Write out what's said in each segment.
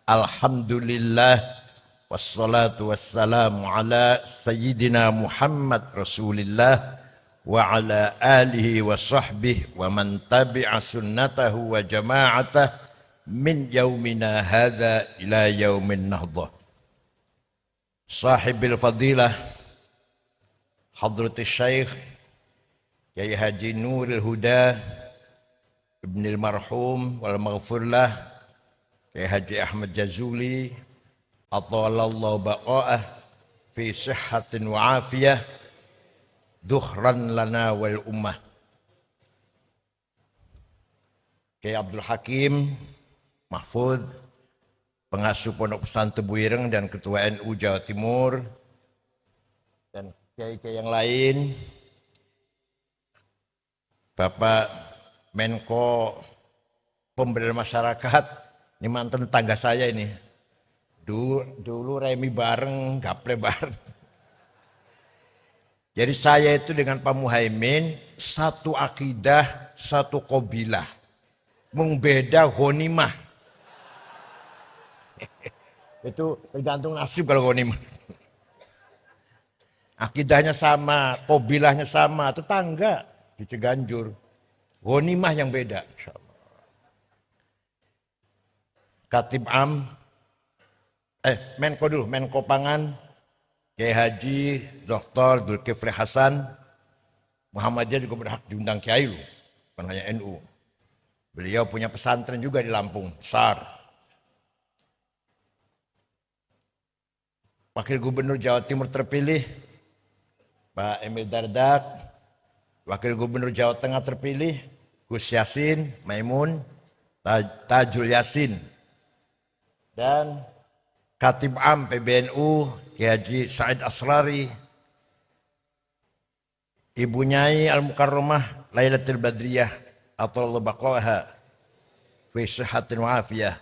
Alhamdulillah wassalatu wassalamu ala sayyidina Muhammad Rasulillah wa ala alihi wa sahbihi wa man tabi'a sunnatahu wa jama'atah min yaumina hadha ila yaumin nahdah. Sahibil fadilah Hadratus Syekh Kiai Haji Nuril Huda Ibnil Marhum wal Maghfurlah Kiai Haji Ahmad Jazuli atalallahu baqa'ah fi sihhatin wa afiyah dukhran lana wal ummah. Kiai Abdul Hakim Mahfud, pengasuh Pondok Pesantren Tebuireng dan Ketua NU Jawa Timur, dan kiai-kiai yang lain, Bapak Menko Pemberdayaan Masyarakat, ini mantan tetangga saya ini. Dulu remi bareng, gaple bareng. Jadi saya itu dengan Pak Muhaimin satu akidah, satu qabilah. Membeda ghanimah. Itu tergantung nasib kalau ghanimah. Akidahnya sama, qabilahnya sama, tetangga di Ciganjur. Ghanimah yang beda, insyaallah. Katib Am, Menko dulu, Menko Pangan, Kiai Haji Dr. Zulkifli Hasan, Muhammadiyah juga berhak diundang Kiai lu, bukan hanya NU. Beliau punya pesantren juga di Lampung, besar. Wakil Gubernur Jawa Timur terpilih, Pak Emil Dardak. Wakil Gubernur Jawa Tengah terpilih, Gus Yassin, Maimun, Tajul Yassin. Dan Katib Am PBNU, Kiai Haji Said Asrari, Ibu Nyai Al-Mukarramah Lailatul Badriyah atau baqaha fi sihhatin wa afiyah.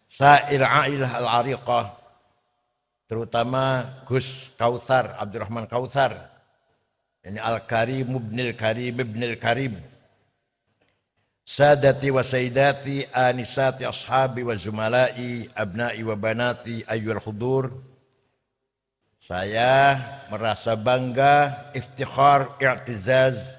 Sa'ir Ailah Al-Ariqah, terutama Gus Kautsar, Abdurrahman Kautsar. Ini Al-Karim ibnil Karim ibnil Karim. Sadati wa sayyidati anisati ashabi wa zumalai abnai wa banati ayyul hudur. Saya merasa bangga, iftikhar, i'tizaz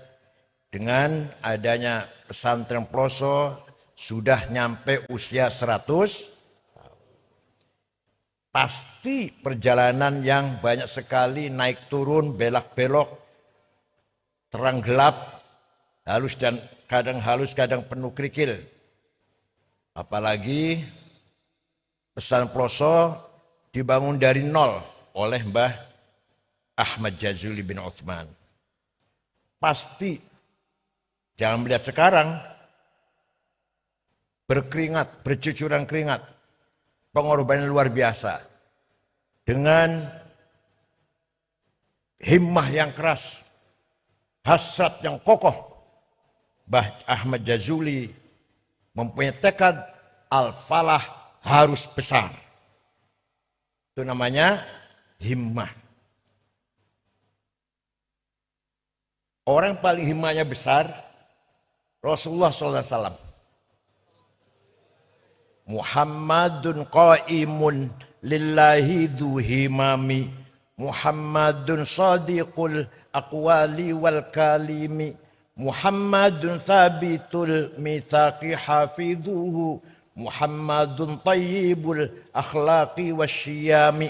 dengan adanya pesantren Ploso sudah nyampe usia 100. Pasti perjalanan yang banyak sekali naik turun, belak-belok, terang gelap, halus dan kadang halus, kadang penuh kerikil. Apalagi pesantren Ploso dibangun dari nol oleh Mbah Ahmad Jazuli bin Utsman. Pasti jangan melihat sekarang berkeringat, bercucuran keringat, pengorbanan luar biasa dengan himmah yang keras, hasrat yang kokoh. Mbah Ahmad Jazuli mempunyai tekad al-falah harus besar. Itu namanya himmah. Orang paling himmahnya besar Rasulullah SAW. Muhammadun qaimun lillahi dhu himami. Muhammadun sadiqul aqwali wal kalimi. Muhammadun thabitul mitsaqi hafidhuhu. Muhammadun tayyibul akhlaqi wasyiyami.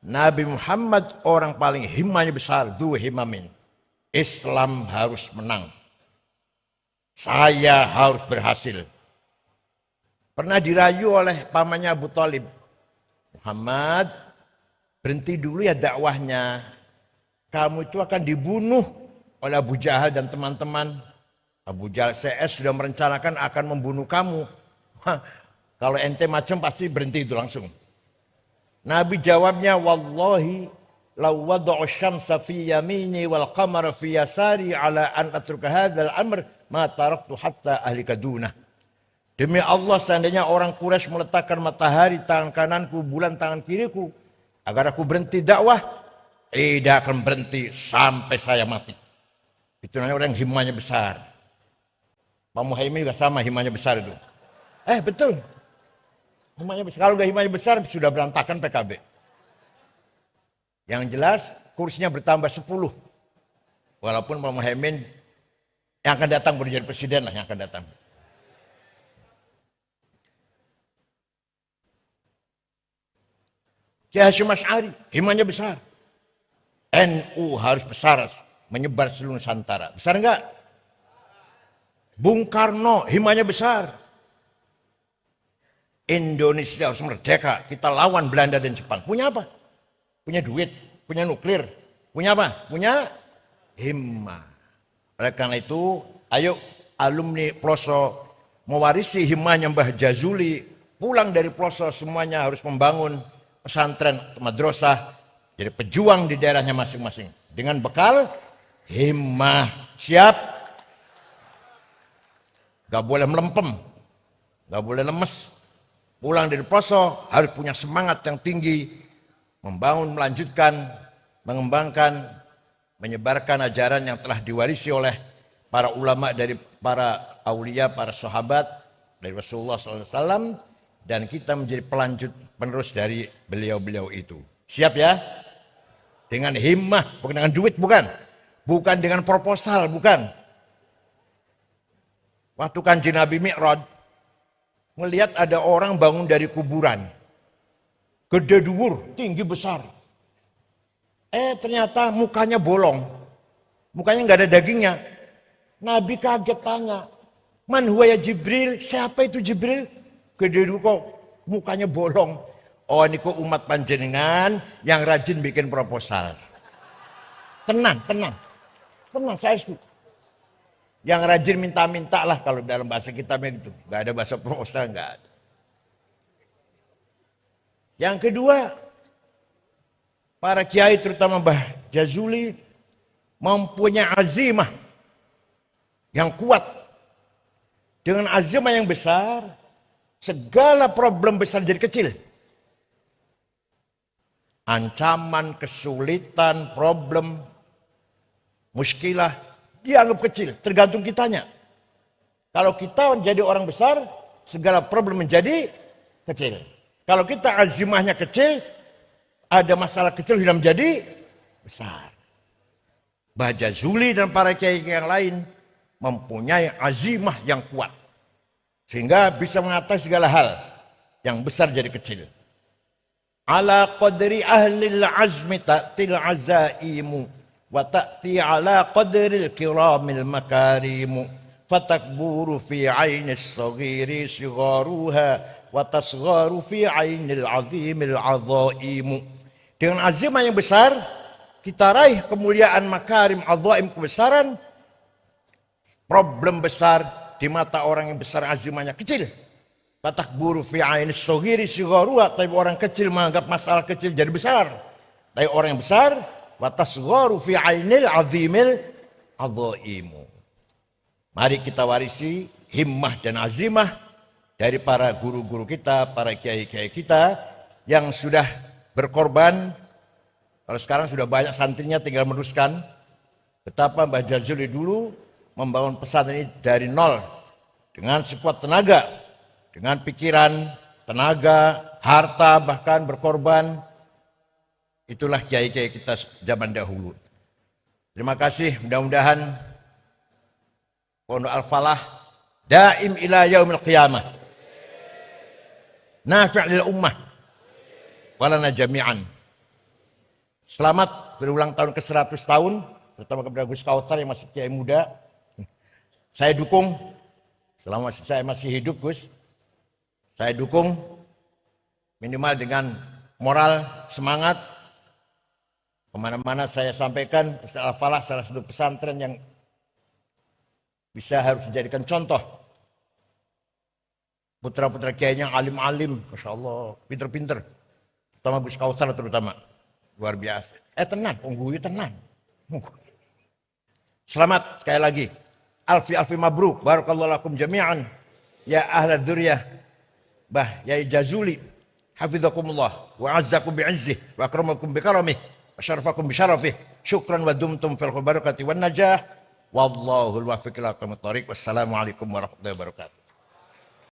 Nabi Muhammad orang paling himmahnya besar, dhu himamin. Islam harus menang. Saya harus berhasil. Pernah dirayu oleh pamannya Abu Thalib. Muhammad, berhenti dulu ya dakwahnya. Kamu itu akan dibunuh oleh Abu Jahal dan teman-teman. Abu Jahal CS sudah merencanakan akan membunuh kamu. Kalau ente macam pasti berhenti itu langsung. Nabi jawabnya, wallahi law wada'u syamsa fi yamini wal qamara fi yasari ala an atruka hadzal amr ma taraktu hatta ahlika dunah. Demi Allah, seandainya orang Quraisy meletakkan matahari tangan kananku, bulan tangan kiriku, agar aku berhenti dakwah, tidak akan berhenti sampai saya mati. Itu namanya orang yang himmahnya besar. Pak Muhaimin juga sama, himmahnya besar itu. Betul. Himmahnya besar. Kalau nggak himmahnya besar, sudah berantakan PKB. Yang jelas, kursinya bertambah 10. Walaupun Pak Muhaimin yang akan datang baru jadi presiden lah yang akan datang. Kiai Hasyim Asy'ari, himmahnya besar. NU harus besar, menyebar seluruh Nusantara. Besar enggak? Bung Karno, himmahnya besar. Indonesia harus merdeka. Kita lawan Belanda dan Jepang. Punya apa? Punya duit, punya nuklir. Punya apa? Punya himmah. Oleh karena itu, ayo alumni Ploso mewarisi himmahnya Mbah Jazuli. Pulang dari Ploso semuanya harus membangun pesantren, madrasah, jadi pejuang di daerahnya masing-masing. Dengan bekal himmah. Siap? Gak boleh melempem, gak boleh lemes. Pulang dari Ploso harus punya semangat yang tinggi, membangun, melanjutkan, mengembangkan, menyebarkan ajaran yang telah diwarisi oleh para ulama dari para aulia, para sahabat dari Rasulullah SAW, dan kita menjadi pelanjut penerus dari beliau-beliau itu. Siap ya? Dengan himmah, bukan dengan duit, bukan. Bukan dengan proposal, bukan. Waktu Kanjeng Nabi Mi'raj, melihat ada orang bangun dari kuburan. Gede dhuwur, tinggi besar. Ternyata mukanya bolong. Mukanya nggak ada dagingnya. Nabi kaget tanya, "Man huwa ya Jibril?" Siapa itu Jibril? Gede dhuwur kok mukanya bolong. Oh, ini kok umat panjenengan yang rajin bikin proposal. Tenang, tenang. Tenang, saya setuju. Yang rajin minta-minta lah kalau dalam bahasa kita begitu. Gak ada bahasa proposal, gak ada. Yang kedua, para kiai terutama Mbah Jazuli mempunyai azimah yang kuat. Dengan azimah yang besar, segala problem besar jadi kecil. Ancaman, kesulitan, problem, muskilah, dianggap kecil, tergantung kitanya. Kalau kita menjadi orang besar, segala problem menjadi kecil. Kalau kita azimahnya kecil, ada masalah kecil sudah menjadi besar. Mbah Jazuli dan para kiai yang lain mempunyai azimah yang kuat. Sehingga bisa mengatasi segala hal yang besar jadi kecil. Ala qadri ahlil azmi ta'til azaimu wa ta'ti ala qadril kiramil makarimu fatakburu fi ainis saghiri sigharuha wa tasgharu fi ainil azimil azaimu. Dengan azimah yang besar kita raih kemuliaan makarim azaim, kebesaran. Problem besar di mata orang yang besar azimahnya kecil. Fatakburu fi ainis saghiri sigharuha, tapi orang kecil menganggap masalah kecil jadi besar. Tapi orang yang besar wa tasgharu fi ainil azimil azaimu. Mari kita warisi himmah dan azimah dari para guru-guru kita, para kiai-kiai kita yang sudah berkorban. Kalau sekarang sudah banyak santrinya, tinggal meneruskan. Betapa Mbah Jazuli dulu membangun pesantren ini dari nol dengan sekuat tenaga, dengan pikiran, tenaga, harta, bahkan berkorban. Itulah kiai-kiai kita zaman dahulu. Terima kasih, mudah-mudahan Pondok Al-Falah daim ila yaumil qiyamah. Nafi' lil ummah walana jami'an. Selamat berulang tahun ke-100 tahun, terutama kepada Gus Kautsar yang masih kiai muda. Saya dukung selama saya masih hidup, Gus. Saya dukung minimal dengan moral, semangat. Kemana-mana saya sampaikan, Al-Falah salah satu pesantren yang bisa harus dijadikan contoh. Putra-putra kiainya alim-alim, Masya Allah, pinter-pinter. Terutama Gus Kautsar terutama. Luar biasa. Tenang, pengguyu tenang. Selamat sekali lagi. Alfi mabruk. Barakallahu lakum jami'an. Ya ahla dzurriyyah. Mbah Yai Jazuli. Hafizakumullah. Wa azzakum bi'izzih. Wa akramakum bikaramih. Wa syarafakum bisyarafih. Syukran wa dumtum fil barakati wan najah. Wallahul wafiq ila aqwamit thariq. Wassalamualaikum warahmatullahi wabarakatuh.